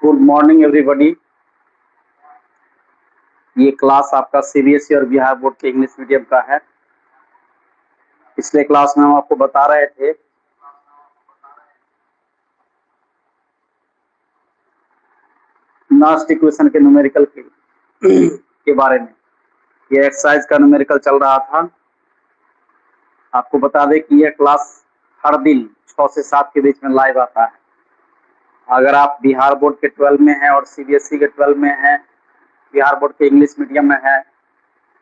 Good morning everybody. ये class आपका CBSE और बिहार बोर्ड के इंग्लिश मीडियम का है। पिछले क्लास में हम आपको बता रहे थे नास्ट इक्वेशन के न्यूमेरिकल के बारे में। ये एक्सरसाइज का न्यूमेरिकल चल रहा था। आपको बता दें कि यह क्लास हर दिन 6 से 7 के बीच में लाइव आता है। अगर आप बिहार बोर्ड के 12 में हैं और सीबीएसई के 12 में हैं, बिहार बोर्ड के इंग्लिश मीडियम में है,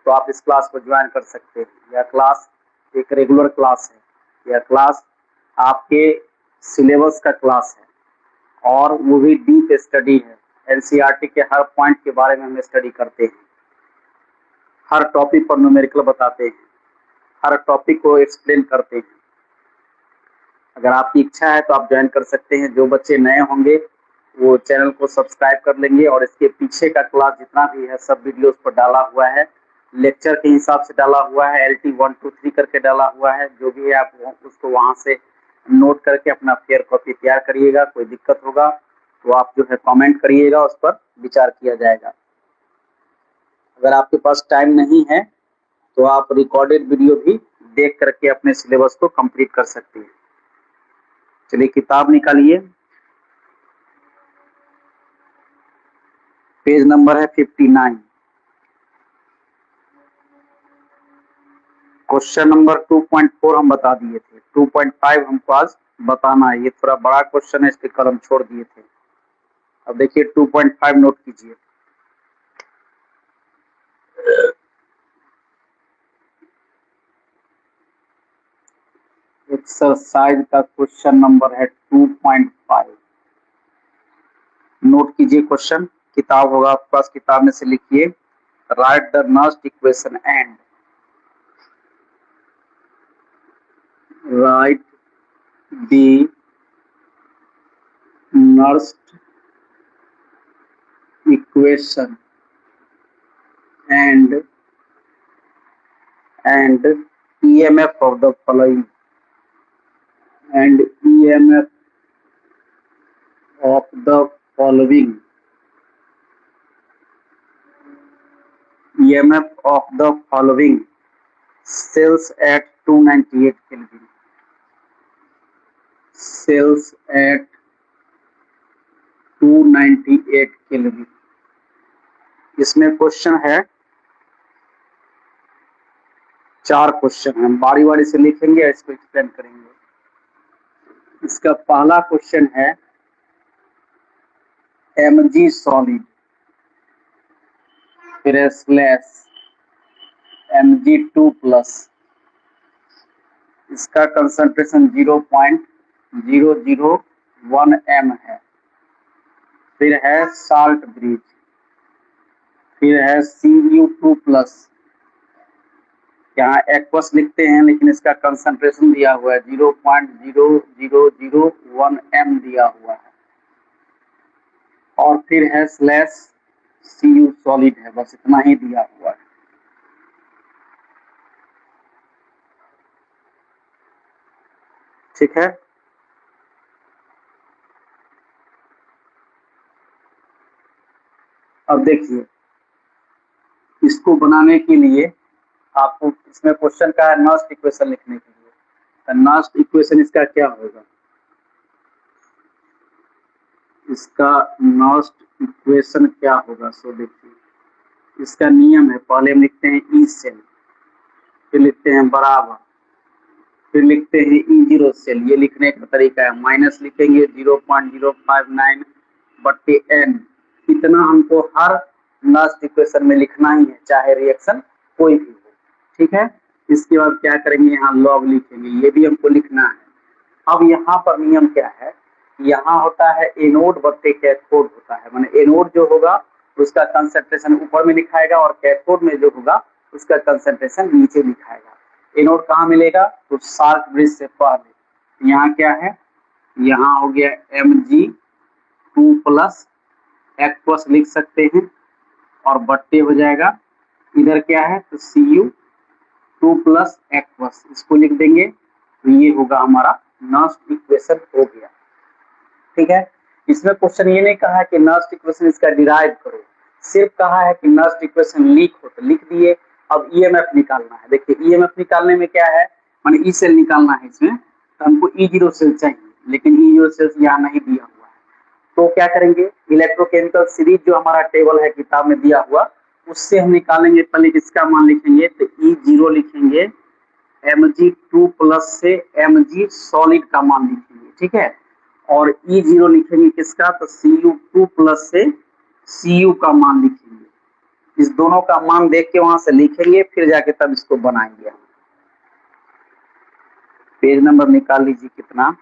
तो आप इस क्लास को ज्वाइन कर सकते हैं। यह क्लास एक रेगुलर क्लास है। यह क्लास आपके सिलेबस का क्लास है और वो भी डीप स्टडी है। एनसीईआरटी के हर पॉइंट के बारे में हम स्टडी करते हैं, हर टॉपिक पर न्यूमेरिकल बताते हैं, हर टॉपिक को एक्सप्लेन करते हैं। अगर आपकी इच्छा है तो आप ज्वाइन कर सकते हैं। जो बच्चे नए होंगे वो चैनल को सब्सक्राइब कर लेंगे और इसके पीछे का क्लास जितना भी है सब वीडियो उस पर डाला हुआ है, लेक्चर के हिसाब से डाला हुआ है, LT 1 2 3 करके डाला हुआ है। जो भी है आप उसको वहां से नोट करके अपना फेयर कॉपी तैयार करिएगा। कोई दिक्कत होगा तो आप जो है कमेंट करिएगा, उस पर विचार किया जाएगा। अगर आपके पास टाइम नहीं है तो आप रिकॉर्डेड वीडियो भी देख करके अपने सिलेबस को कंप्लीट कर सकते हैं। चलिए किताब निकालिए, पेज नंबर है 59। क्वेश्चन नंबर 2.4 हम बता दिए थे, 2.5 हमको आज बताना है। ये थोड़ा बड़ा क्वेश्चन है, इसके कलम छोड़ दिए थे। अब देखिए 2.5 नोट कीजिए। एक्सरसाइज का क्वेश्चन नंबर है 2.5। नोट कीजिए क्वेश्चन। किताब होगा आपके पास, किताब में से लिखिए write the Nernst equation and write the Nernst equation and EMF of the following and EMF of the following EMF of the following cells at 298 Kelvin, cells at 298 Kelvin। इसमें question है, 4 question है। हम बारी बारी से लिखेंगे, इसको explain करेंगे। इसका पहला क्वेश्चन है Mg सॉलिड, फिर स्लैश Mg2 प्लस, इसका कंसंट्रेशन 0.001 m है। फिर है साल्ट ब्रिज, फिर है Cu2 प्लस, यहाँ एक्वस लिखते हैं लेकिन इसका कंसंट्रेशन दिया हुआ है 0.0001 m दिया हुआ है। और फिर है स्लैश Cu सॉलिड है, बस इतना ही दिया हुआ है। ठीक है, अब देखिए इसको बनाने के लिए आपको, इसमें क्वेश्चन का है नस्ट इक्वेशन लिखने के लिए। तो नस्ट इक्वेशन इसका क्या होगा? इसका नस्ट इक्वेशन क्या होगा? सो देखिए, इसका नियम है, पहले हम लिखते हैं ई सेल, फिर लिखते हैं बराबर, फिर लिखते हैं E0 सेल। ये लिखने का तरीका है, माइनस लिखेंगे 0.059 बट्टे n। इतना हमको हर नस्ट इक्वेशन में लिखना ही है, चाहे रिएक्शन कोई भी हो। ठीक है, इसके बाद क्या करेंगे, यहाँ लॉग लिखेंगे, ये भी हमको लिखना है। अब यहाँ पर नियम क्या है, यहाँ होता है एनोड बट्टे कैथोड होता है, माने एनोड जो होगा उसका कंसंट्रेशन ऊपर में लिखाएगा और कैथोड में जो होगा उसका कंसंट्रेशन नीचे लिखाएगा। एनोड कहाँ मिलेगा? तो साल्ट ब्रिज से पहले। यहाँ क्या है, यहाँ हो गया Mg2 प्लस, एक्वस लिख सकते हैं और बट्टे हो जाएगा। इधर क्या है तो Cu2 प्लस एक्वस, इसको लिख देंगे तो ये होगा हमारा नस्ट इक्वेशन हो गया। ठीक है, इसमें क्वेश्चन ये नहीं कहा है कि नर्स्ट इक्वेशन इसका डिराइव करो, सिर्फ कहा है कि नर्स्ट इक्वेशन लिख हो तो लिख दिए। अब ईएमएफ निकालना है। देखिए ईएमएफ निकालने में क्या है, माने ई सेल निकालना है इसमें, तो हमको ई0 सेल चाहिए, लेकिन ई0 सेल यहाँ नहीं दिया हुआ है। तो क्या करेंगे, इलेक्ट्रोकेमिकल सीरीज जो हमारा टेबल है किताब में दिया हुआ, उससे हम निकालेंगे। पहले इसका मान लिखेंगे तो ई0 लिखेंगे, Mg2 प्लस से Mg सॉलिड का मान लिखेंगे, ठीक है। और E0 लिखेंगे किसका, तो Cu2 प्लस से Cu का मान लिखेंगे। इस दोनों का मान देख के वहां से लिखेंगे, फिर जाके तब इसको बनाएंगे। पेज नंबर निकाल लीजिए कितना,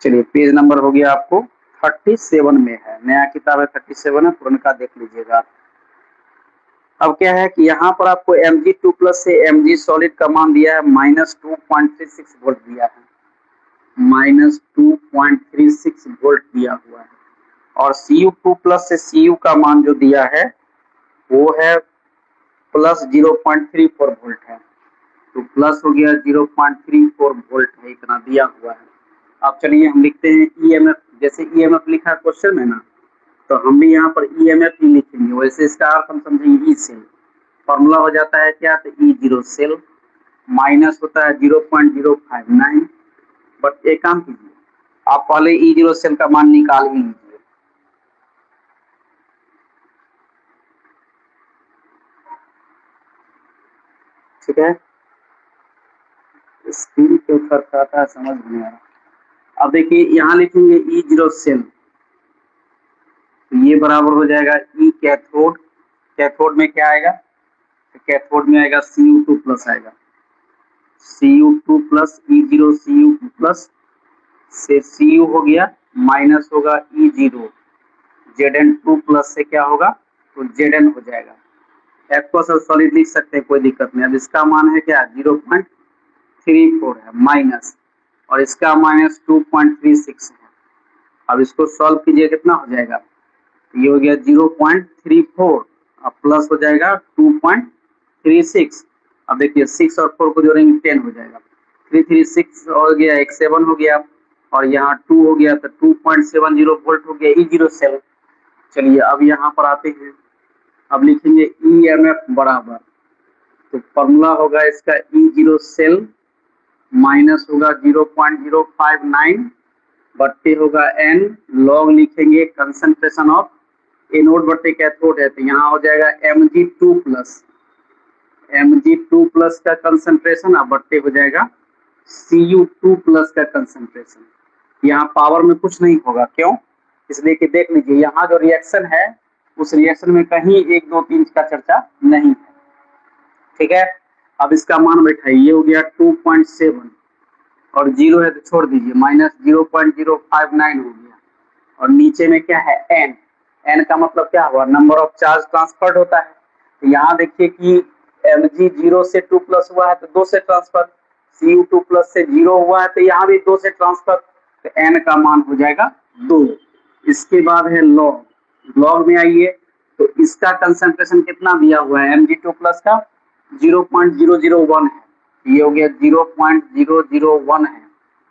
चलिए पेज नंबर हो गया आपको 37 में है, नया किताब है 37 है, पुराना देख लीजिएगा। अब क्या है कि यहाँ पर आपको Mg2 प्लस से Mg सॉलिड का मान दिया है -2.36 वोल्ट दिया है, -2.36 वोल्ट दिया हुआ है। और Cu2 प्लस से Cu का मान जो दिया है वो है प्लस 0.34 वोल्ट है, तो प्लस हो गया 0.34 वोल्ट है, इतना दिया हुआ है। अब चलिए हम लिखते हैं ईएमएफ, जैसे ईएमएफ लिखा है क्वेश्चन में ना, तो हम भी यहाँ पर ईएमएफ ही लिखेंगे। वैसे इसका अर्थ हम समझेंगे ई सेल, फॉर्मूला हो जाता है क्या, तो ई0 सेल माइनस होता है 0.059। बट एक काम कीजिए, आप पहले ई0 सेल का मान निकाल ही लीजिए। ठीक है, स्क्रीन पे फर्क आता है, समझ नहीं आ रहा। अब देखिए यहाँ लिखेंगे ई0 सेल, तो ये बराबर हो जाएगा ई कैथोड। कैथोड में क्या आएगा, तो कैथोड में आएगा Cu2 प्लस आएगा, Cu2 plus E0 Cu2 plus से Cu हो गया, माइनस होगा E0 Zn2 प्लस से क्या होगा, तो Zn हो जाएगा। F को सब सॉलिड लिख सकते हैं, कोई दिक्कत नहीं। अब इसका मान है क्या 0.34 है माइनस, और इसका माइनस 2.36 है। अब इसको सॉल्व कीजिए, कितना हो जाएगा, ये हो गया 0.34, अब प्लस हो जाएगा 2.36। अब देखिए 6 और 4 को जोड़ेंगे 10 हो जाएगा, 336 हो गया, एक 7 हो गया, और यहाँ 2 हो गया, तो 2.70 वोल्ट हो गया ई0 सेल। चलिए अब यहाँ पर आते हैं, अब लिखेंगे ईएमएफ बराबर, तो फॉर्मूला होगा इसका ई0 सेल माइनस होगा 0.059 बट्टे होगा एन, लॉग लिखेंगे कंसंट्रेशन ऑफ एनोड बट्टे कैथोड है, तो यहाँ हो जाएगा Mg2 प्लस, Mg2 प्लस का कंसंट्रेशन, अब बट्टे हो जाएगा Cu2 प्लस का कंसंट्रेशन। यहाँ पावर में कुछ नहीं होगा, क्यों, इसलिए कि देख लीजिए यहाँ जो रिएक्शन है उस रिएक्शन में कहीं 1 2 3 का चर्चा नहीं है। ठीक है, अब इसका मान बैठाइए, ये हो गया 2.7 और 0 है तो छोड़ दीजिए, माइनस 0.059 हो गया, और नीचे में क्या है n, n का मतलब क्या हुआ, नंबर ऑफ चार्ज ट्रांसफर्ड होता है। तो यहाँ देखिए कि Mg 0 से 2 प्लस हुआ है तो 2 से ट्रांसफर, Cu2 प्लस से 0 हुआ है तो यहाँ भी 2 से ट्रांसफर, तो n का मान हो जाएगा 2। इसके बाद है लॉग, लॉग में आइए, तो इसका कंसंट्रेशन कितना दिया हुआ है, Mg2 प्लस का 0.001 है, ये हो गया 0.001 है,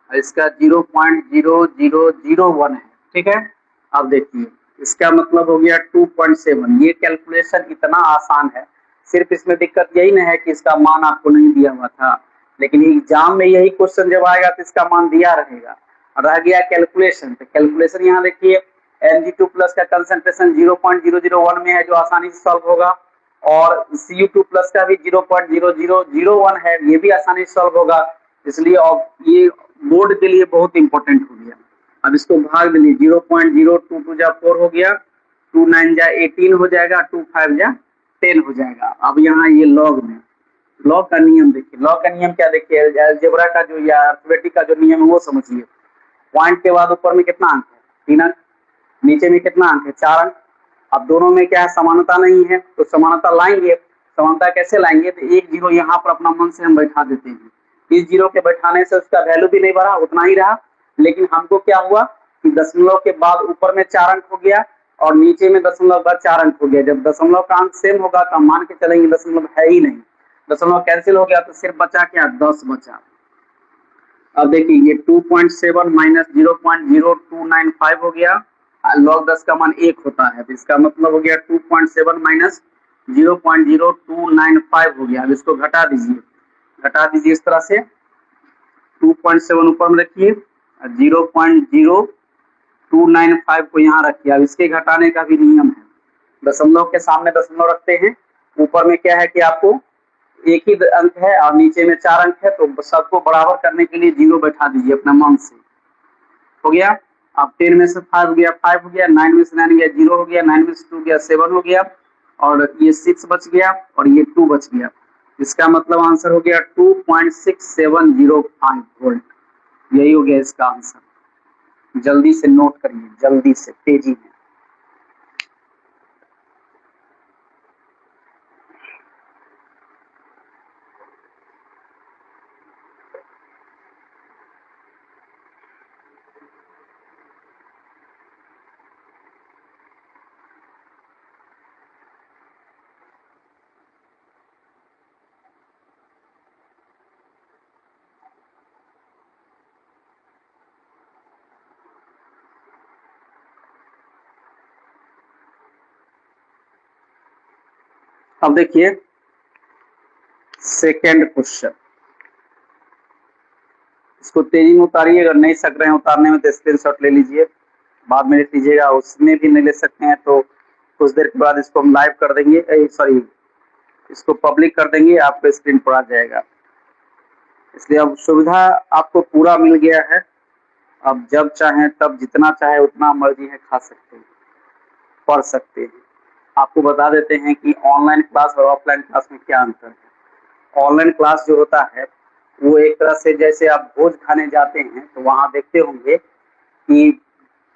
और इसका 0.0001 है। ठीक है, अब देखिए इसका मतलब हो गया 2.7। ये कैलकुलेशन इतना आसान है, सिर्फ इसमें दिक्कत यही नहीं है कि इसका मान आपको नहीं दिया हुआ था, लेकिन एग्जाम में यही क्वेश्चन जब आएगा तो इसका मान दिया रहेगा। रह गया कैलकुलेशन, तो कैलकुलेशन यहाँ देखिए Mg2 प्लस का कंसंट्रेशन 0.001 में है, जो आसानी से सॉल्व होगा, और Cu2 प्लस का भी 0.0001 है, ये भी आसानी से सॉल्व होगा, इसलिए ये बोर्ड के लिए बहुत इंपॉर्टेंट हो गया। अब इसको भाग दीजिए, 0.022 जा 4 हो गया, 2 9 जा 18 हो जाएगा, 2 5 जा 10 हो जाएगा। अब यहाँ ये लॉग में, लॉग का नियम देखिए, लॉग का नियम क्या देखिए, अलजेब्रा का जो या अर्थमेटिक का जो नियम है वो समझिए। पॉइंट के बाद ऊपर में कितना अंक है, 3 अंक, नीचे में कितना अंक है, 4 अंक। अब दोनों में क्या है, समानता नहीं है, तो समानता लाएंगे। समानता कैसे लाएंगे, तो एक जीरो यहाँ पर अपना मन से हम बैठा देते हैं, इस जीरो के बैठाने से उसका वैल्यू भी नहीं बढ़ा, उतना ही रहा, लेकिन हमको क्या हुआ कि दशमलव के बाद ऊपर में 4 अंक हो गया और नीचे में दशमलव बाद 4 अंक हो गया। जब दशमलव का अंक सेम होगा तो हम मान के चलेंगे दशमलव है ही नहीं, दशमलव कैंसिल हो गया, तो सिर्फ बचा क्या, 10 बचा। अब देखिए ये 2.7 माइनस 0.0295 हो गया। log 10 का मान 1 होता है, तो इसका मतलब हो गया 2.7 माइनस 0.0295 हो गया। अब इसको घटा दीजिए इस तरह से। 2.7 ऊपर में रखिए, 0.0295 को यहाँ रखिए। अब इसके घटाने का भी नियम है, दशमलव के सामने दशमलव रखते हैं। ऊपर में क्या है कि आपको एक ही अंक है और नीचे में 4 अंक है, तो सबको बराबर करने के लिए 0 बैठा दीजिए अपना मन से। हो गया। अब 10 में से 5 गया 5 हो गया, 9 में से 9 गया 0 हो गया, 9 में से 2 गया 7 हो गया, और ये 6 बच गया और ये 2 बच गया। इसका मतलब आंसर हो गया 2.6705 वोल्ट। यही हो गया इसका आंसर। जल्दी से नोट करिए, जल्दी से, तेजी में। अब देखिए सेकेंड क्वेश्चन, इसको तेजी में उतारिए। अगर नहीं सक रहे हैं उतारने में तो स्क्रीनशॉट ले लीजिए, बाद में लिख लीजिएगा। उसमें भी नहीं ले सकते हैं तो कुछ देर के बाद इसको हम लाइव कर देंगे, सॉरी इसको पब्लिक कर देंगे, आपको स्क्रीन पर आ जाएगा। इसलिए अब सुविधा आपको पूरा मिल गया है। अब जब चाहें तब जितना चाहे उतना मर्जी है खा सकते हैं, पढ़ सकते हैं। आपको बता देते हैं कि ऑनलाइन क्लास और ऑफलाइन क्लास में क्या अंतर है। ऑनलाइन क्लास जो होता है वो एक तरह से जैसे आप भोज खाने जाते हैं तो वहाँ देखते होंगे कि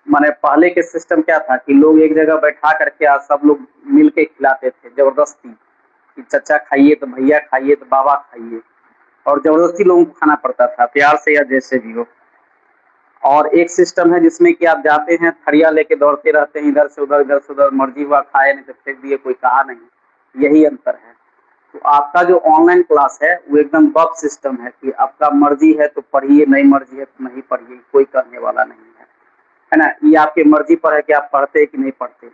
माने पहले के सिस्टम क्या था कि लोग एक जगह बैठा करके आज सब लोग मिल के खिलाते थे जबरदस्ती, कि चचा खाइए तो भैया खाइए तो बाबा खाइए, और जबरदस्ती लोगों को खाना पड़ता था, प्यार से या जैसे भी हो। और एक सिस्टम है जिसमें कि आप जाते हैं थरिया लेके दौड़ते रहते हैं इधर से उधर, मर्जी हुआ खाए नहीं तो फेंक दिए, कोई कहा नहीं। यही अंतर है। तो आपका जो ऑनलाइन क्लास है वो एकदम बफ सिस्टम है कि आपका मर्जी है तो पढ़िए, नहीं मर्जी है तो नहीं पढ़िए, कोई करने वाला नहीं है ना। ये आपके मर्जी पर है कि आप पढ़ते हैं कि नहीं पढ़ते हैं।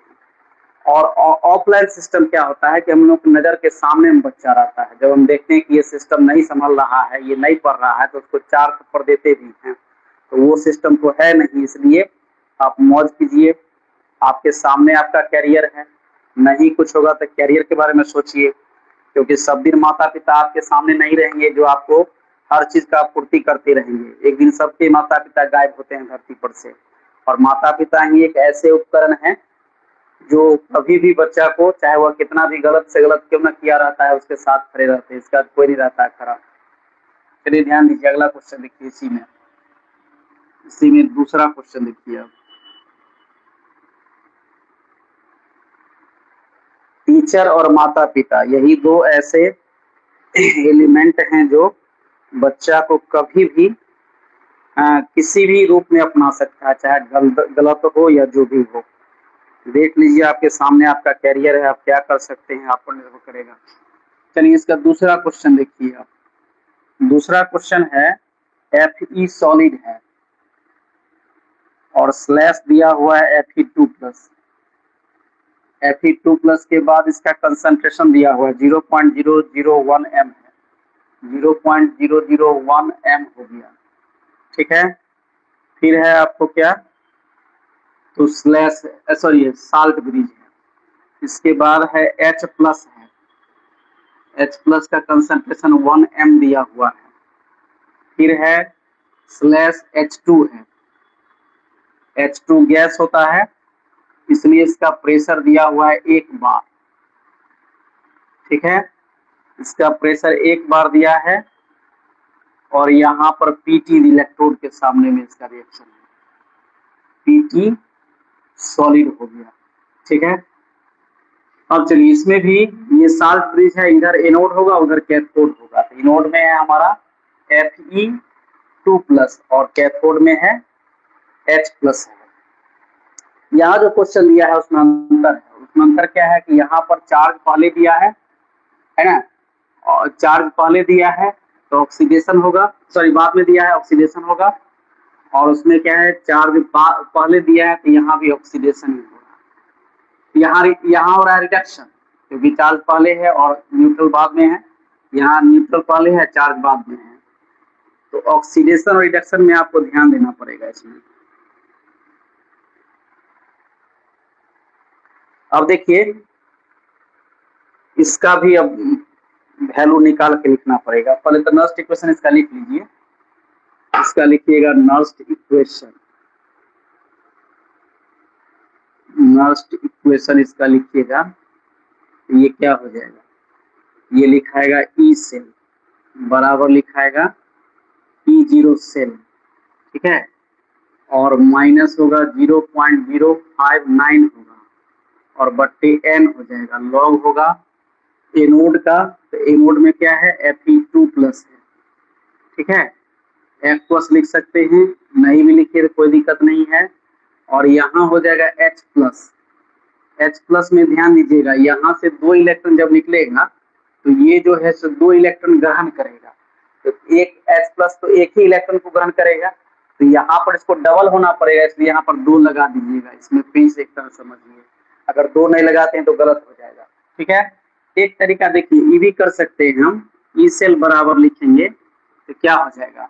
और ऑफलाइन सिस्टम क्या होता है कि हम लोग की नज़र के सामने में बच्चा रहता है। जब हम देखते हैं कि ये सिस्टम नहीं संभल रहा है, ये नहीं पढ़ रहा है, तो उसको 4 थप्पड़ देते भी हैं। तो वो सिस्टम तो है नहीं, इसलिए आप मौज कीजिए। आपके सामने आपका कैरियर है, नहीं कुछ होगा तो कैरियर के बारे में सोचिए, क्योंकि सब दिन माता पिता आपके सामने नहीं रहेंगे जो आपको हर चीज का पूर्ति करते रहेंगे। एक दिन सबके माता पिता गायब होते हैं धरती पर से, और माता पिता ही एक ऐसे उपकरण हैं जो कभी भी बच्चा को, चाहे वह कितना भी गलत से गलत क्यों न किया रहता है, उसके साथ खड़े रहते हैं। इसका कोई नहीं रहता है खड़ा। चलिए ध्यान दीजिए, अगला क्वेश्चन देखिए। इसी में दूसरा क्वेश्चन देखिए आप। टीचर और माता पिता, यही दो ऐसे एलिमेंट हैं जो बच्चा को कभी भी किसी भी रूप में अपना सकता है, चाहे गलत हो या जो भी हो। देख लीजिए आपके सामने आपका कैरियर है, आप क्या कर सकते हैं आप पर निर्भर करेगा। चलिए इसका दूसरा क्वेश्चन देखिए आप। दूसरा क्वेश्चन है Fe सॉलिड है और स्लैश दिया हुआ है Fe2+। Fe2+ के बाद इसका कंसंट्रेशन दिया हुआ है 0.001 m है, 0.001 m हो गया। ठीक है। फिर है आपको क्या, तो स्लैश सॉरी साल्ट ब्रिज है। इसके बाद है H+ है, H+ का कंसंट्रेशन 1 m दिया हुआ है। फिर है स्लैश H2 है, H2 गैस होता है, इसलिए इसका प्रेशर दिया हुआ है 1 बार। ठीक है, इसका प्रेशर 1 बार दिया है, और यहाँ पर Pt इलेक्ट्रोड के सामने में इसका रिएक्शन है, Pt सॉलिड हो गया। ठीक है। अब चलिए इसमें भी ये साल्ट ब्रिज है, इधर एनोड होगा उधर कैथोड होगा। तो एनोड में है हमारा Fe2+ और कैथोड में है H+ है। यहाँ जो क्वेश्चन दिया है उसमें अंतर है। उसमें अंतर क्या है कि यहाँ पर चार्ज पहले दिया है ना, और चार्ज पहले दिया है तो ऑक्सीडेशन होगा, सॉरी बाद में दिया है ऑक्सीडेशन होगा, और उसमें क्या है चार्ज पहले दिया है तो यहाँ भी ऑक्सीडेशन ही होगा। यहाँ हो रहा है रिडक्शन, क्योंकि चार्ज पहले है और न्यूट्रल बाद में है, यहाँ न्यूट्रल पहले है चार्ज बाद में है। तो ऑक्सीडेशन और रिडक्शन में आपको ध्यान देना पड़ेगा इसमें। अब देखिए इसका भी अब वैल्यू निकाल के लिखना पड़ेगा। पहले तो नर्स्ट इक्वेशन इसका लिख लीजिए, इसका लिखिएगा नर्स्ट इक्वेशन, नर्स्ट इक्वेशन इसका लिखिएगा, तो ये क्या हो जाएगा, ये लिखाएगा ई सेल बराबर लिखाएगा E0 सेल, ठीक है, और माइनस होगा 0.059 होगा और बट्टे n हो जाएगा, लॉग होगा एनोड का, तो एनोड में क्या है Fe2 प्लस है, ठीक है, F प्लस लिख सकते हैं, नहीं भी लिखे तो कोई दिक्कत नहीं है, और यहाँ हो जाएगा H प्लस। H प्लस में ध्यान दीजिएगा यहाँ से 2 इलेक्ट्रॉन जब निकलेगा तो ये जो है सो 2 इलेक्ट्रॉन ग्रहण करेगा, तो एक H प्लस तो एक ही इलेक्ट्रॉन को ग्रहण करेगा, तो यहाँ पर इसको डबल होना पड़ेगा, इसलिए यहाँ पर 2 लगा दीजिएगा, इसमें प्लीज एक तरह समझिए, अगर 2 नहीं लगाते हैं तो गलत हो जाएगा, ठीक है। एक तरीका देखिए ये भी कर सकते हैं हम, ई सेल बराबर लिखेंगे तो क्या हो जाएगा,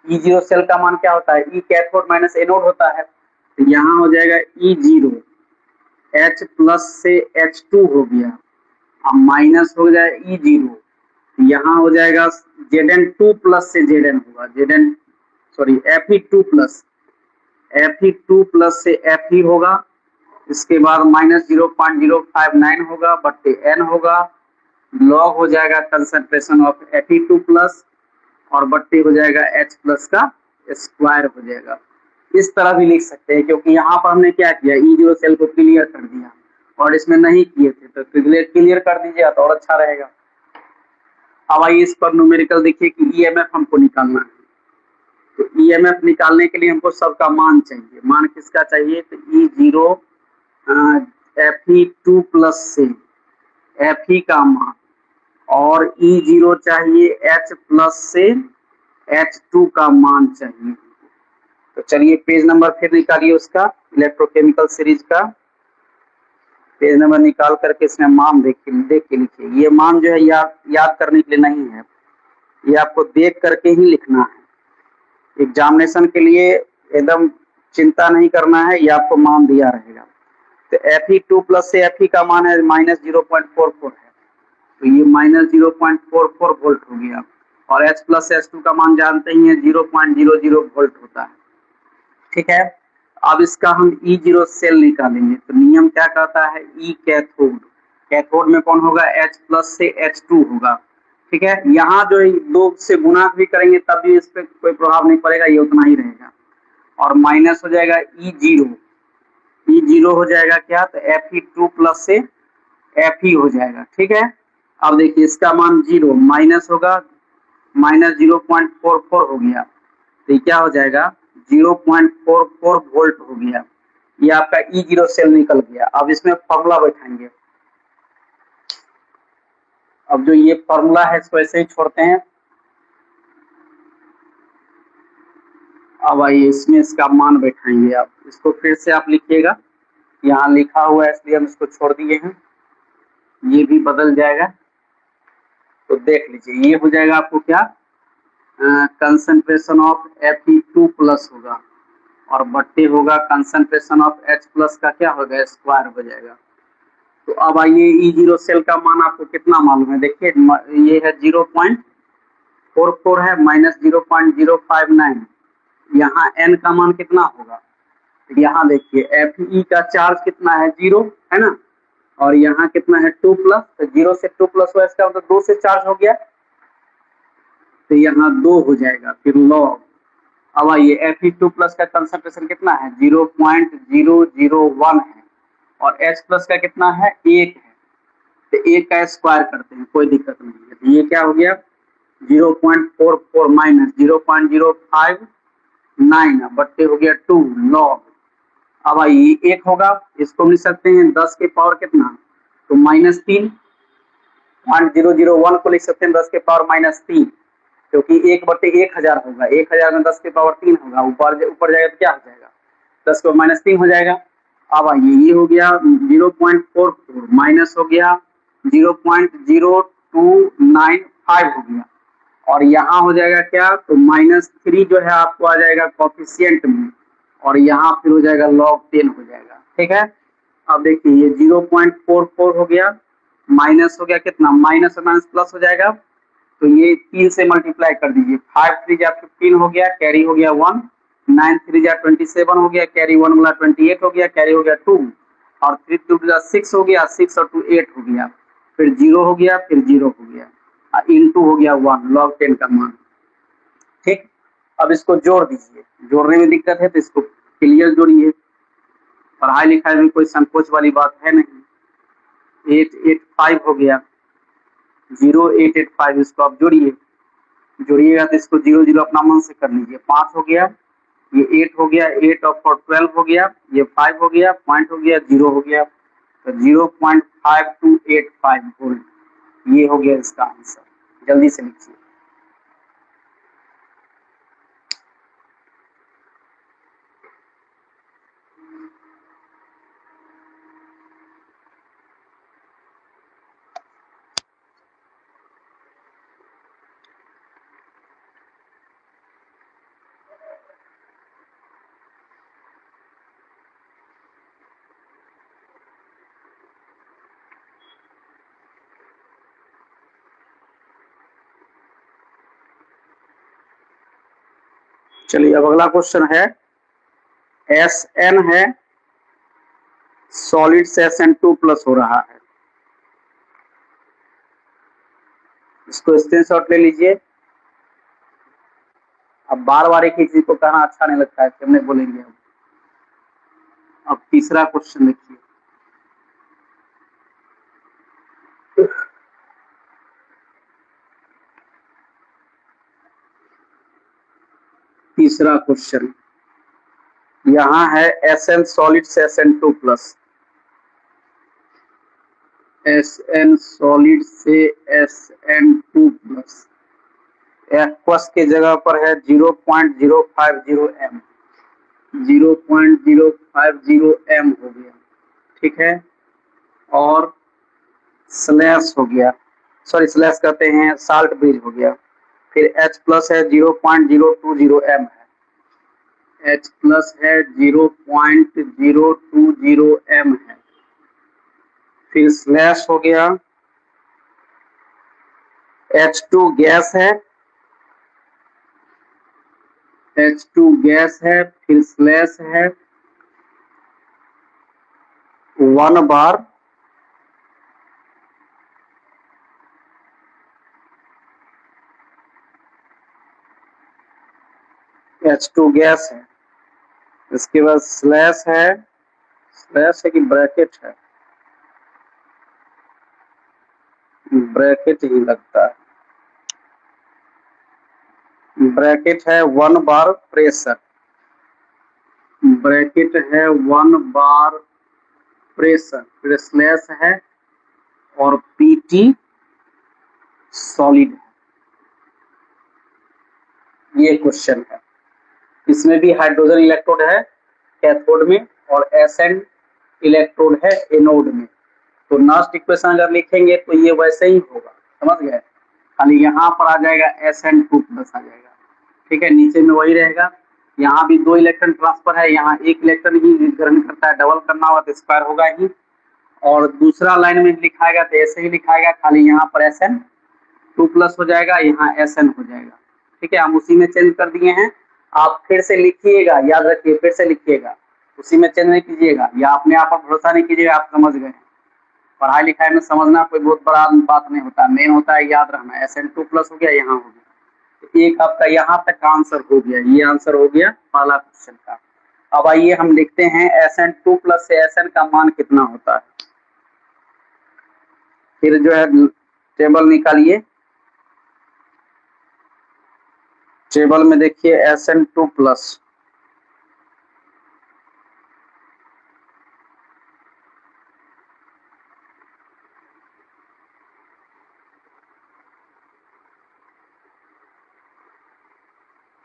E0 सेल का मान क्या होता है, ई कैथोड माइनस एनोड होता है, तो यहाँ हो जाएगा E0 H प्लस से H2 हो गया, अब माइनस हो जाए E0, यहाँ हो जाएगा Zn2 प्लस से Zn होगा, Zn सॉरी Fe2 प्लस से Fe होगा, इसके बाद माइनस 0.059 होगा बट्टे n होगा, लॉग हो जाएगा कंसंट्रेशन ऑफ Fe2 प्लस और बट्टे हो जाएगा H प्लस का स्क्वायर हो जाएगा। इस तरह भी लिख सकते हैं, क्योंकि यहाँ पर हमने क्या किया E0 सेल को क्लियर कर दिया और इसमें नहीं किए थे, तो क्लियर कर दीजिए तो और अच्छा रहेगा। अब आइए इस पर न्यूमेरिकल देखिए कि ईएमएफ हमको निकालना है, तो ईएमएफ निकालने के लिए हमको सबका मान चाहिए, मान किसका चाहिए, तो E0 Fe2 प्लस से Fe का मान, और E0 चाहिए H प्लस से H2 का मान चाहिए। तो चलिए पेज नंबर फिर निकालिए उसका, इलेक्ट्रोकेमिकल सीरीज का पेज नंबर निकाल करके इसमें मान देख के लिखिए। ये मान जो है याद करने के लिए नहीं है, ये आपको देख करके ही लिखना है, एग्जामिनेशन के लिए एकदम चिंता नहीं करना है, ये आपको मान दिया रहेगा। तो Fe2 प्लस से Fe का मान है माइनस 0.44 है, तो ये माइनस 0.44 वोल्ट हो गया, और H प्लस H2 का मान जानते ही है 0.00 वोल्ट होता है, ठीक है। अब इसका हम E0 सेल निकालेंगे, तो नियम क्या कहता है, E कैथोड, कैथोड में कौन होगा H प्लस से H2 होगा, ठीक है। यहाँ जो 2 से गुणा भी करेंगे तब भी इस पर कोई प्रभाव नहीं पड़ेगा, ये उतना ही रहेगा, और माइनस हो जाएगा E0 हो जाएगा क्या, तो Fe2 प्लस से Fe हो जाएगा, ठीक है। अब देखिए इसका मान 0 माइनस होगा, माइनस 0.44 हो गया, तो ये क्या हो जाएगा 0.44 वोल्ट हो गया, ये आपका E0 सेल निकल गया। अब इसमें फॉर्मूला बैठाएंगे, अब जो ये फॉर्मूला है इसको ऐसे ही छोड़ते हैं। अब आइए इसमें इसका मान बैठाएंगे, आप इसको फिर से आप लिखिएगा, यहाँ लिखा हुआ है इसलिए हम इसको छोड़ दिए हैं, ये भी बदल जाएगा, तो देख लीजिए ये हो जाएगा आपको क्या, कंसंट्रेशन ऑफ Fe2 प्लस होगा और बट्टे होगा कंसंट्रेशन ऑफ H प्लस का क्या होगा स्क्वायर हो जाएगा। तो अब आइए E0 सेल का मान आपको कितना मालूम है, देखिए ये है 0.44 है माइनस 0.059, यहाँ n का मान कितना होगा, तो यहाँ देखिए Fe का चार्ज कितना है 0 है ना, और यहाँ कितना है 2 प्लस, तो 0 से 2 प्लस हुआ, इसका मतलब 2 से चार्ज हो गया, तो यहाँ 2 हो जाएगा, फिर लॉग। अब आइए Fe2 प्लस का कंसंट्रेशन कितना है 0.001 है, और H प्लस का कितना है 1 है, तो 1 का स्क्वायर करते हैं कोई दिक्कत नहीं है, तो ये क्या हो गया 0.44 माइनस 0.059 बट्टे हो गया 2 लॉग। अब आइए 1 होगा, इसको लिख सकते हैं 10 के पावर कितना, तो माइनस 3, 0.001 को लिख सकते हैं 10 के पावर माइनस 3, क्योंकि 1/1000 होगा, 1000 में 10 की पावर 3 होगा, ऊपर ऊपर जाएगा तो क्या हो जाएगा, 10 को -3 हो जाएगा। अब आइए ये हो गया 0.44 माइनस हो गया 0.0295 हो गया, और यहाँ हो जाएगा क्या, तो -3 जो है आपको आ जाएगा कोफिशिएंट में, और यहाँ फिर हो जाएगा log 10 हो जाएगा। ठीक है, अब देखिए ये 0.44 हो गया, माइनस हो गया कितना, माइनस और माइनस प्लस हो जाएगा, तो ये 3 से मल्टीप्लाई कर दीजिए, 5 3 जा 15 हो गया, कैरी हो गया 1, 9 3 जा 27 हो गया, कैरी 1 बोला 28 हो गया, कैरी हो गया 2, और 3 2 जा 6 हो गया, 6 और 2 8 हो गया, फिर 0 हो गया, फिर 0 हो गया, इंटू हो गया 1 log 10 का मान। ठीक, अब इसको जोड़ दीजिए, जोड़ने में दिक्कत है तो इसको क्लियर जोड़िए, पढ़ाई लिखाई में कोई संकोच वाली बात है नहीं। 885 हो गया, 0885, इसको आप जोड़िए, जोड़िएगा तो इसको 0 0 अपना मन से कर लीजिए, 5 हो गया, ये 8 हो गया, 8 और 4 12 हो गया, ये 5 हो गया, पॉइंट हो गया, 0 हो गया, तो 0.5285 वोल्ट, ये हो गया इसका आंसर। जल्दी से लिखिए। चलिए अब अगला क्वेश्चन है, Sn है, सॉलिड से Sn2 प्लस हो रहा है, इसको स्क्रीनशॉट ले लीजिए। अब बार बार एक ही चीज को कहना अच्छा नहीं लगता है, हमने बोलेंगे। अब तीसरा क्वेश्चन देखिए, तीसरा क्वेश्चन यहाँ है, Sn सॉलिड से Sn2 प्लस, Sn सॉलिड से Sn2 प्लस, एक्वस के जगह पर है 0.050 m, 0.050 m हो गया। ठीक है, और स्लैश हो गया, सॉरी स्लैश कहते हैं, साल्ट ब्रिज हो गया, फिर H प्लस है 0.020 m है, H प्लस है 0.020 m है, फिर स्लैश हो गया, H2 गैस है, H2 गैस है, फिर स्लैश है 1 बार H2 गैस है, इसके बाद स्लैश है, स्लैश है कि ब्रैकेट है, ब्रैकेट ही लगता है, ब्रैकेट है 1 बार प्रेशर, ब्रैकेट है 1 बार प्रेशर, फिर स्लैश है और पीटी सॉलिड है। ये क्वेश्चन है, इसमें भी हाइड्रोजन इलेक्ट्रोड है कैथोड में और एसएन इलेक्ट्रोड है एनोड में, तो लास्ट इक्वेशन अगर लिखेंगे तो ये वैसे ही होगा, समझ गए, खाली यहाँ पर आ जाएगा Sn2 प्लस आ जाएगा। ठीक है, नीचे में वही रहेगा, यहाँ भी 2 इलेक्ट्रॉन ट्रांसफर है, यहाँ 1 इलेक्ट्रॉन ही ग्रहण करता है, डबल करना होगा तो स्क्वायर होगा ही, और दूसरा लाइन में लिखाएगा तो ऐसे ही लिखाएगा, खाली यहाँ पर Sn2 प्लस हो जाएगा, यहाँ Sn हो जाएगा। ठीक है, हम उसी में चेंज कर दिए हैं, आप फिर से लिखिएगा, याद रखिए, फिर से लिखिएगा, उसी में चेंज नहीं कीजिएगा, या अपने आप पर भरोसा नहीं कीजिएगा, आप समझ गए। पढ़ाई लिखाई में समझना कोई बहुत बड़ा बात नहीं होता, मेन होता है याद रखना। Sn2 प्लस हो गया, यहाँ हो गया, तो एक आपका यहाँ तक का आंसर हो गया, ये आंसर हो गया पहला क्वेश्चन का। अब आइए हम लिखते हैं Sn2 प्लस से Sn का मान कितना होता है, फिर जो है टेबल निकालिए, टेबल में देखिए Sn2 प्लस,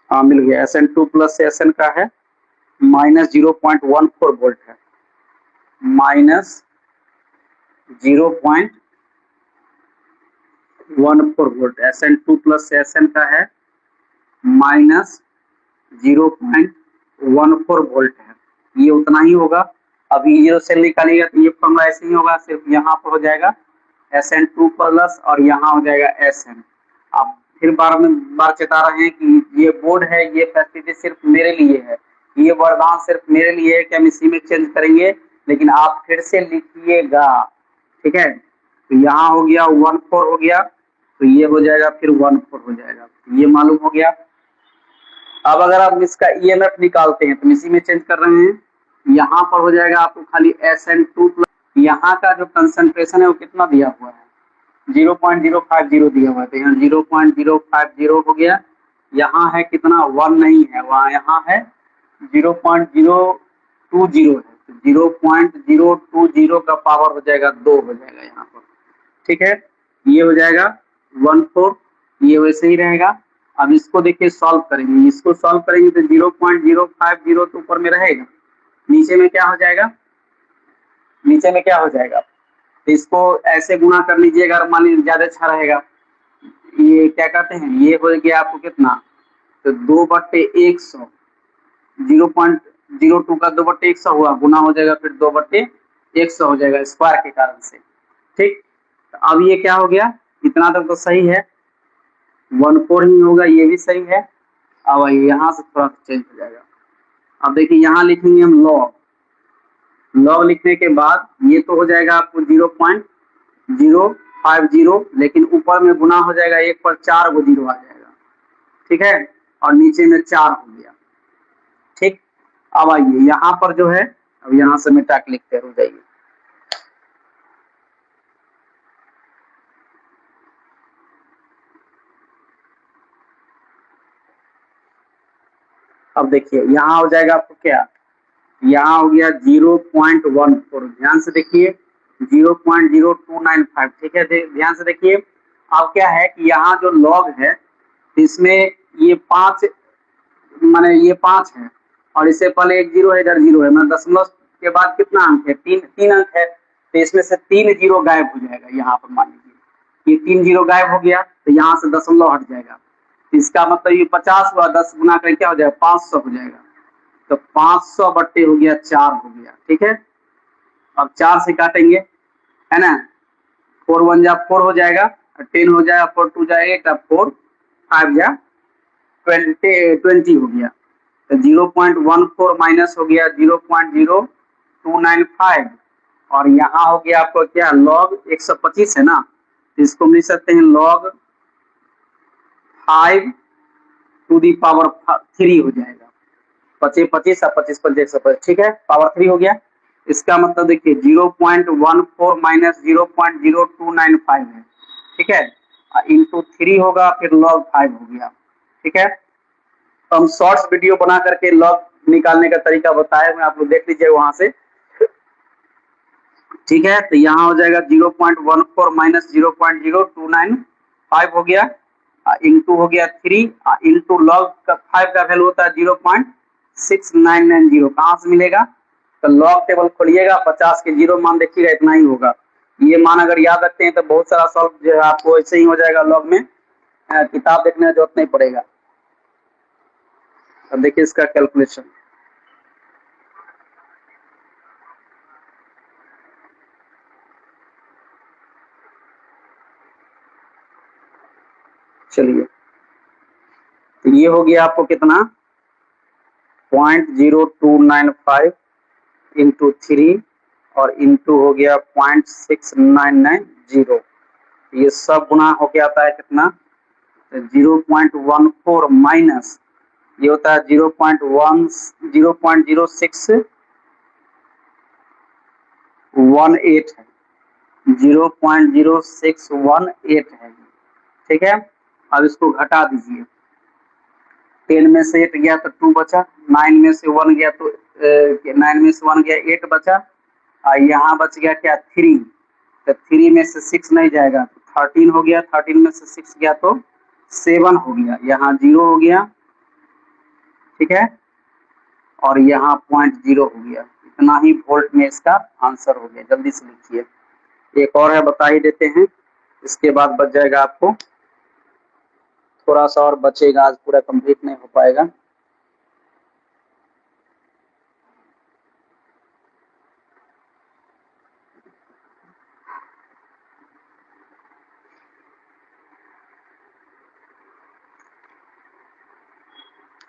हाँ मिल गया, SN2 प्लस SN का है -0.14 वोल्ट है, -0.14 वोल्ट। SN2 प्लस SN का है -0.14 वोल्ट है, ये उतना ही होगा। अब E0 सेल निकालिएगा तो ये फॉर्मूला ऐसे ही होगा, सिर्फ यहाँ पर हो जाएगा SN2 प्लस और यहाँ हो जाएगा SN। अब फिर बार चेता रहे हैं कि ये बोर्ड है, ये फैसिलिटी सिर्फ मेरे लिए है, ये वरदान सिर्फ मेरे लिए है कि हम इसी में चेंज करेंगे, लेकिन आप फिर से लिखिएगा, ठीक है। तो यहाँ हो गया 14 हो गया, तो ये हो जाएगा फिर 14 हो जाएगा, ये मालूम हो गया। अब अगर आप इसका EMF निकालते हैं तो इसी में चेंज कर रहे हैं, यहाँ पर हो जाएगा आपको खाली SN2 प्लस, यहाँ का जो कंसंट्रेशन है वो कितना दिया हुआ है 0.050 दिया हुआ है, तो यहाँ 0.050 हो गया। यहाँ है कितना 1 नहीं है, वहाँ यहाँ है 0.020 है, तो 0.020 का पावर हो जाएगा 2 हो जाएगा यहाँ पर, ठीक है। ये हो जाएगा 14, ये वैसे ही रहेगा। अब इसको देखिए सॉल्व करेंगे, इसको सॉल्व करेंगे तो 0.050 तो ऊपर में रहेगा, नीचे में क्या हो जाएगा, नीचे में क्या हो जाएगा, तो इसको ऐसे गुणा कर लीजिएगा, अगर मान लीजिए ज्यादा अच्छा रहेगा, ये क्या कहते हैं, ये हो गया आपको कितना, तो 2/100, 0.02 का 2/100 हुआ, गुना हो जाएगा फिर 2/100 हो जाएगा स्क्वायर के कारण से, ठीक। तो अब ये क्या हो गया, इतना तक तो सही है, 14 ही होगा, ये भी सही है। अब यहाँ से थोड़ा चेंज हो जाएगा। अब देखिए यहाँ लिखेंगे हम लॉग, लॉग लिखने के बाद ये तो हो जाएगा आपको 0.050, लेकिन ऊपर में गुना हो जाएगा, एक पर 4 गो 0 आ जाएगा, ठीक है, और नीचे में 4 हो गया, ठीक। अब आइए यहाँ पर जो है, अब यहाँ से मिटा के लिखते हो जाइए, अब देखिए यहाँ हो जाएगा आपको क्या, यहाँ हो गया 0.14, ध्यान से देखिए 0.0295, ठीक है, ध्यान से देखिए। अब क्या है कि यहाँ जो लॉग है इसमें ये 5 माने ये 5 है, और इससे पहले एक 0 है, इधर 0 है, मतलब दशमलव के बाद कितना अंक है, 3 अंक है, तो इसमें से 3 0 गायब हो जाएगा। यहाँ पर मान लीजिए ये 3 0 गायब हो गया, तो यहाँ से दशमलव हट जाएगा, इसका मतलब ये 50 हुआ, 10 गुना कर क्या हो जाएगा 500 हो जाएगा, तो 500 बट्टे हो गया 4 हो गया, ठीक है। अब 4 से काटेंगे, है ना, 4 1 जा 4 हो जाएगा, 10 हो जाएगा, 4 2 जा 8, अब 4 5 जा 20 हो गया, तो 0.14 माइनस हो गया 0.0295, और यहाँ हो गया आपको क्या, लॉग 125 है ना, तो इसको मिल सकते हैं लॉग 5 टू दी पावर 3 हो जाएगा, 25 25 और 25 5 125, ठीक है, पावर 3 हो गया। इसका मतलब देखिए 0.14 माइनस 0.0295 है, ठीक है, इंटू 3 होगा, फिर लॉग 5 हो गया, ठीक है। तो हम शॉर्ट्स वीडियो बना करके लॉग निकालने का तरीका बताए हुए, आप लोग देख लीजिए वहां से, ठीक है। तो यहाँ हो जाएगा 0.14 माइनस 0.0295 हो गया, इंटू हो गया 3, इंटू लॉग का 5 का वैल्यू होता है 0.6990, कहाँ से मिलेगा, तो लॉग टेबल खोलिएगा, 50 के 0 मान देखिएगा, इतना ही होगा। ये मान अगर याद रखते हैं तो बहुत सारा सॉल्व जो है आपको ऐसे ही हो जाएगा लॉग में, किताब देखने की जरूरत नहीं पड़ेगा। अब देखिए इसका कैलकुलेशन, चलिए, तो ये हो गया आपको कितना 0.0295 इंटू 3 और इंटू हो गया 0.6990, ये सब गुना होके आता है कितना, 0.14 माइनस ये होता है 0.0618 है, 0.0618 है, ठीक है। अब इसको घटा दीजिए, 10 में से 8 गया तो 2 बचा, 9 में से 1 गया तो 9 में से 1 गया 8 बचा, और यहाँ बच गया क्या 3, तो 3 में से 6 नहीं जाएगा तो 13 हो गया, 13 में से 6 गया तो 7 हो गया, यहाँ 0 हो गया, ठीक है, और यहाँ 0.0 हो गया, इतना ही वोल्ट में इसका आंसर हो गया। जल्दी से लिखिए। एक और है, बता ही देते हैं, इसके बाद बच जाएगा आपको, थोड़ा सा और बचेगा, आज पूरा कंप्लीट नहीं हो पाएगा।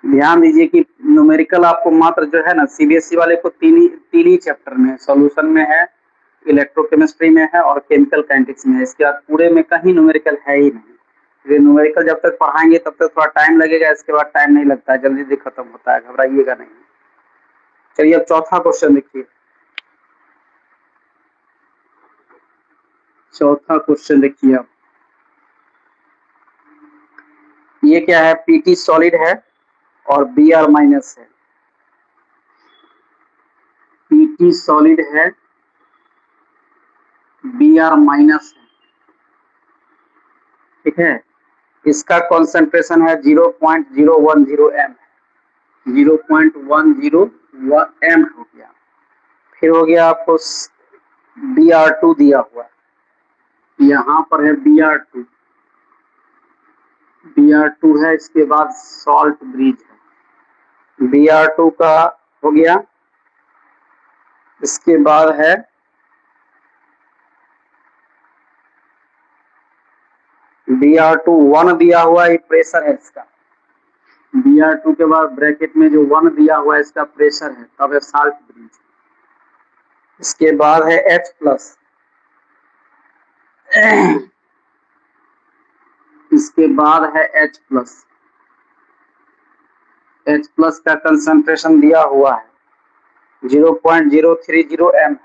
ध्यान दीजिए कि न्यूमेरिकल आपको मात्र जो है ना, सीबीएसई वाले को तीन ही चैप्टर में, सॉल्यूशन में है, इलेक्ट्रोकेमिस्ट्री में है और केमिकल काइनेटिक्स में है। इसके बाद पूरे में कहीं न्यूमेरिकल है ही नहीं। ये न्यूमेरिकल जब तक पढ़ाएंगे तब तक थोड़ा टाइम लगेगा, इसके बाद टाइम नहीं लगता है, जल्दी से खत्म होता है, घबराइएगा नहीं। चलिए अब चौथा क्वेश्चन देखिए। चौथा क्वेश्चन देखिए अब, ये क्या है, पीटी सॉलिड है और बी आर माइनस है। पीटी सॉलिड है, बी आर माइनस है, ठीक है। इसका कॉन्सेंट्रेशन है 0.010 एम, 0.101 एम हो गया। फिर हो गया आपको Br2 दिया हुआ है, यहाँ पर है Br2, Br2 है, इसके बाद सॉल्ट ब्रिज है, Br2 का हो गया। इसके बाद है Br2 1 दिया हुआ, ये प्रेशर है इसका। Br2 के बाद ब्रैकेट में जो 1 दिया हुआ है, इसका प्रेशर है, तब है सॉल्ट ब्रिज। इसके बाद है H प्लस, इसके बाद है H प्लस। H प्लस का कंसंट्रेशन दिया हुआ है 0.030 एम,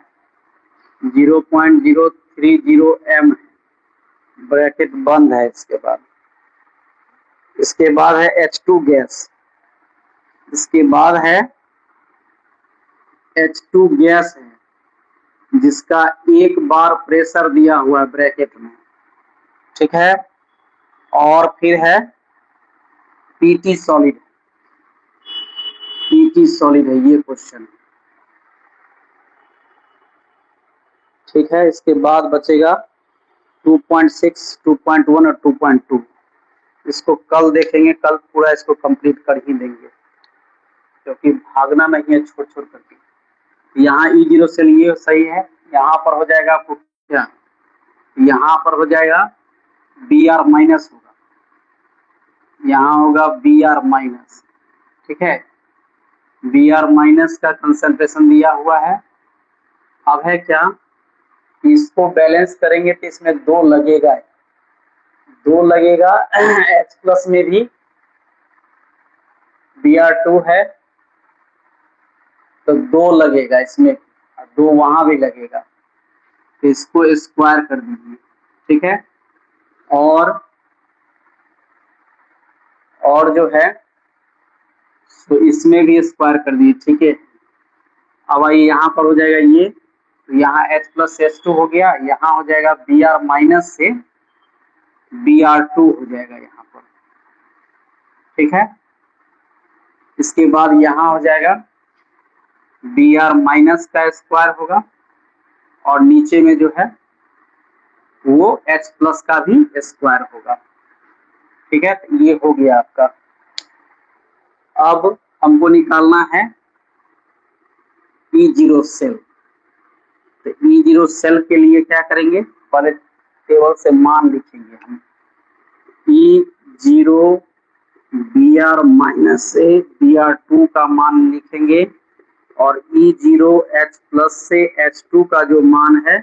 0.030 एम, ब्रैकेट बंद है। इसके बाद है H2 गैस, इसके बाद है H2 गैस है, जिसका एक बार प्रेशर दिया हुआ है ब्रैकेट में, ठीक है। और फिर है पीटी सॉलिड, पीटी सॉलिड है ये क्वेश्चन, ठीक है। इसके बाद बचेगा 2.6, 2.1 और 2.2। इसको कल देखेंगे, कल पूरा इसको कंप्लीट कर ही देंगे, क्योंकि भागना नहीं है छोड़ छोड़ करके। यहाँ E0 से लिए सही है, यहाँ पर हो जाएगा आपको क्या, यहाँ पर हो जाएगा Br माइनस होगा, यहाँ होगा Br माइनस, ठीक है। Br माइनस का कंसंट्रेशन दिया हुआ है। अब है क्या, इसको बैलेंस करेंगे तो इसमें 2 लगेगा, 2 लगेगा। H प्लस में भी Br2 है तो 2 लगेगा इसमें, 2 वहां भी लगेगा, तो इसको स्क्वायर कर दीजिए, ठीक है। और जो है तो इसमें भी स्क्वायर कर दीजिए, ठीक है। अब आइए यहाँ पर हो जाएगा ये, तो यहाँ H प्लस H2 हो गया, यहाँ हो जाएगा Br माइनस से Br2 हो जाएगा यहाँ पर, ठीक है। इसके बाद यहाँ हो जाएगा Br माइनस का स्क्वायर होगा, और नीचे में जो है वो H प्लस का भी स्क्वायर होगा, ठीक है। तो ये हो गया आपका। अब हमको निकालना है E0 सेल। तो E0 सेल के लिए क्या करेंगे, पहले टेबल से मान लिखेंगे हम। E0 Br माइनस से Br2 का मान लिखेंगे, और E0 H प्लस से H2 का जो मान है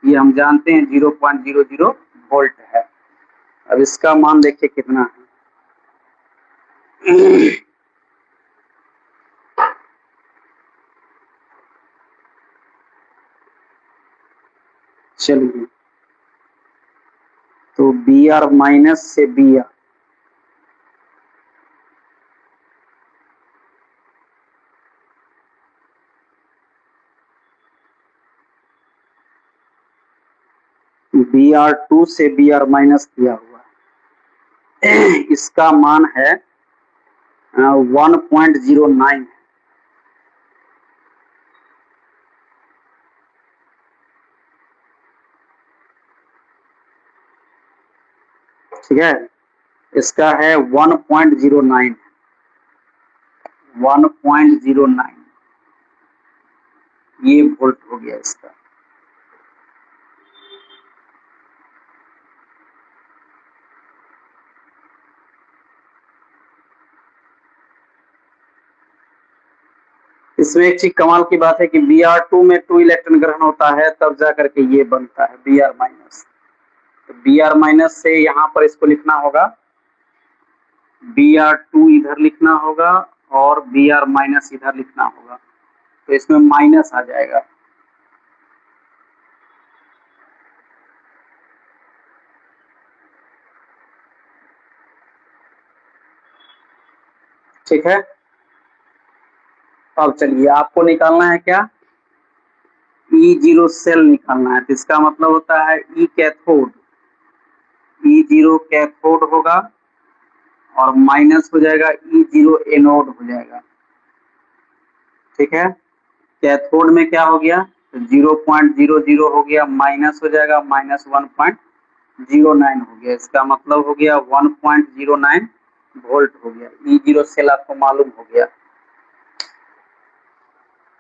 ये हम जानते हैं 0.00 वोल्ट है। अब इसका मान देखिए कितना है। चलिए, तो Br माइनस से Br, Br2 से Br माइनस दिया हुआ है, इसका मान है 1.09। ठीक है, इसका है 1.09, 1.09 ये वोल्ट हो गया इसका। इसमें एक चीज कमाल की बात है कि Br2 में 2 इलेक्ट्रॉन ग्रहण होता है, तब जाकर के ये बनता है Br माइनस। तो Br माइनस से यहाँ पर इसको लिखना होगा, Br2 इधर लिखना होगा और Br माइनस इधर लिखना होगा, तो इसमें माइनस आ जाएगा। ठीक है, अब चलिए आपको निकालना है क्या, E0 सेल निकालना है। तो इसका मतलब होता है E कैथोड, E0 कैथोड होगा और माइनस हो जाएगा E0 एनोड हो जाएगा। ठीक है, कैथोड में क्या हो गया, तो 0.00 हो गया, माइनस हो जाएगा माइनस 1.09 हो गया। इसका मतलब हो गया 1.09 वोल्ट हो गया। E0 सेल आपको मालूम हो गया।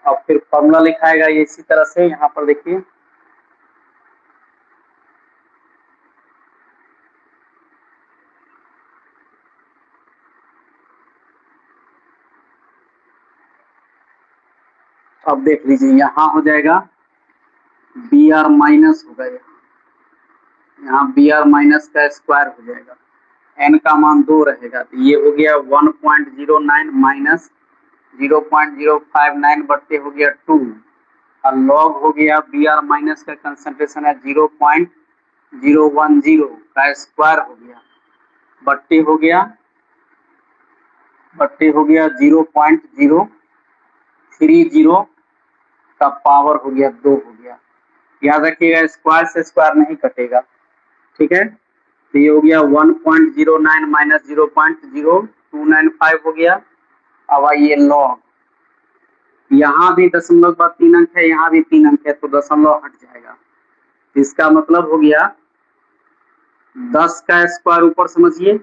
अब फिर फॉर्मूला लिखाएगा ये इसी तरह से, यहाँ पर देखिए अब देख लीजिए, यहाँ हो जाएगा Br माइनस होगा, यहाँ Br माइनस का स्क्वायर हो जाएगा, n का मान 2 रहेगा, तो ये हो गया 1.09 माइनस 0.059 बट्टे हो गया 2 और लॉग हो गया Br माइनस का कंसंट्रेशन है 0.010 का स्क्वायर हो गया, बट्टे हो गया 0.030 का पावर हो गया 2 हो गया। याद रखिएगा स्क्वायर से स्क्वायर नहीं कटेगा। ठीक है, तो ये हो गया 1.09 माइनस 0.0295 हो गया। अब आइए लॉग, यहाँ भी दशमलव के बाद 3 अंक है, यहाँ भी 3 अंक है, तो दशमलव हट जाएगा। इसका मतलब हो गया 10 का स्क्वायर ऊपर समझिए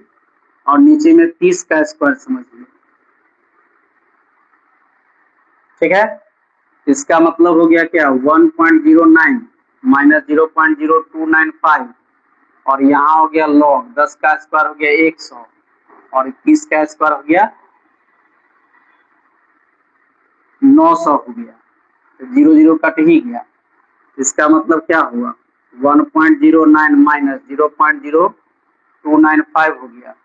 और नीचे में 30 का स्क्वायर समझिए। ठीक है, इसका मतलब हो गया क्या, 1.09 माइनस 0.0295 और यहाँ हो गया लॉग 10 का स्क्वायर हो गया 100 और 30 का स्क्वायर हो गया 900 हो गया, तो 0 कट ही गया। इसका मतलब क्या हुआ, 1.09 माइनस 0.0295 हो गया।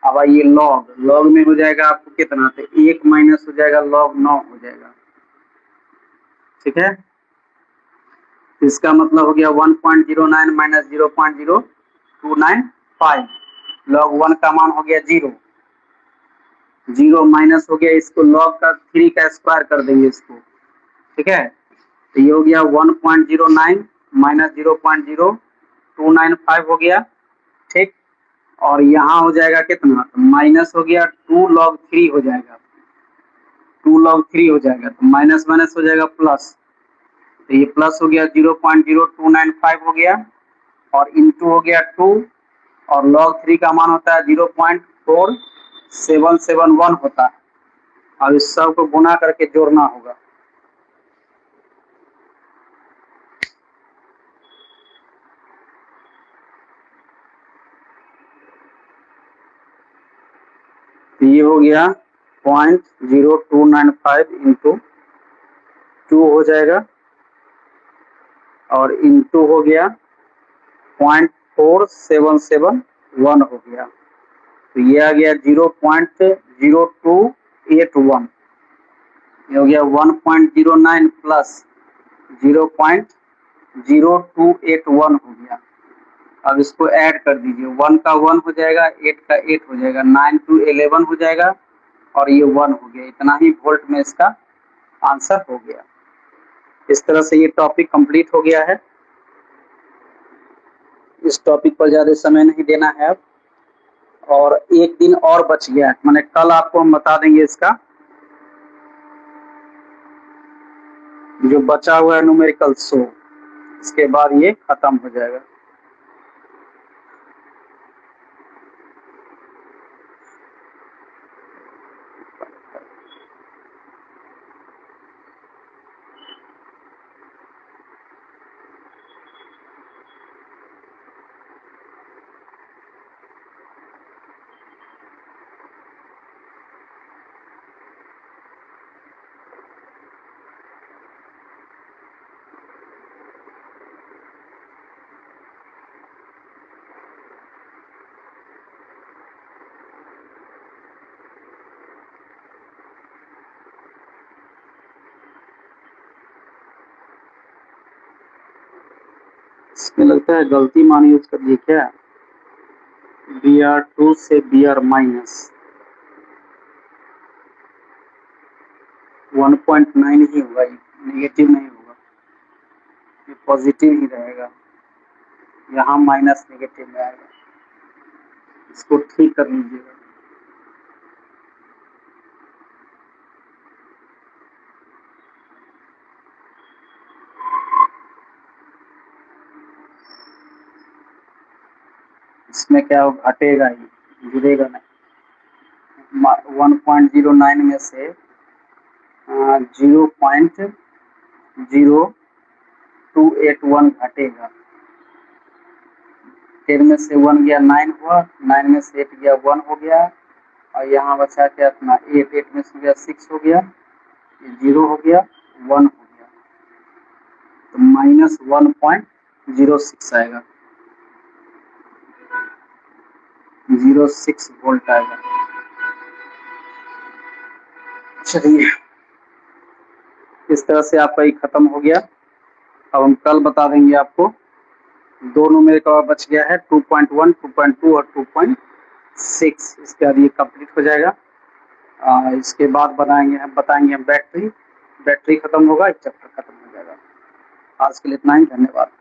अब आइए लॉग, लॉग में हो जाएगा आपको कितना, तो 1 माइनस हो जाएगा लॉग 9 हो जाएगा। ठीक है, इसका मतलब हो गया 1.09 माइनस 0.0295, लॉग 1 का मान हो गया 0 माइनस हो गया, इसको लॉग का 3 का स्क्वायर कर देंगे इसको। ठीक है, तो ये हो गया 1.09 माइनस 0.0295 हो गया। ठीक, और यहाँ हो जाएगा कितना, तो माइनस हो गया 2 log 3 हो जाएगा, 2 log 3 हो जाएगा, तो माइनस माइनस हो जाएगा प्लस, तो ये प्लस हो गया 0.0295 हो गया और इंटू हो गया 2 और log 3 का मान होता है 0.4771 होता है। अब इस सब को गुना करके जोड़ना होगा। तो ये हो गया 0.0295 इंटू 2 हो जाएगा और इंटू हो गया 0.4771 हो गया, तो ये आ गया 0.0281, ये हो गया 1.09 प्लस 0.0281 हो गया। अब इसको ऐड कर दीजिए, 1 का 1 हो जाएगा, 8 का 8 हो जाएगा, 9 to 11 हो जाएगा और ये 1 हो गया। इतना ही वोल्ट में इसका आंसर हो गया। इस तरह से ये टॉपिक कंप्लीट हो गया है। इस टॉपिक पर ज़्यादा समय नहीं देना है अब, और एक दिन और बच गया है, मैंने कल आपको हम बता देंगे इसका जो बचा हुआ है न्यूमेरिकल 100, इसके बाद ये खत्म हो जाएगा। इसमें लगता है गलती मान यूज कर दिए क्या, Br2 से Br माइनस 1.9 ही होगा, नेगेटिव नहीं होगा, ये पॉजिटिव ही रहेगा, यहाँ माइनस नेगेटिव में आएगा, इसको ठीक कर लीजिएगा। इसमें क्या हो, घटेगा ही, जुड़ेगा नहीं। 1.09 में से 0.0281 घटेगा, 10 में से 1 गया 9 हुआ, 9 में से 8 गया 1 हो गया, और यहाँ बचा क्या अपना 8 में से गया 6 हो गया, ये 0 हो गया, 1 हो गया, तो माइनस 1.06 आएगा, 06 वोल्ट आएगा। चलिए, इस तरह से आपका ये खत्म हो गया। अब हम कल बता देंगे आपको, दोनों मेरे का बच गया है 2.1, 2.2 और 2.6, इसके बाद ये कंप्लीट हो जाएगा। इसके बाद बताएंगे हम बैटरी खत्म होगा, एक चैप्टर खत्म हो जाएगा। आज के लिए इतना ही, धन्यवाद।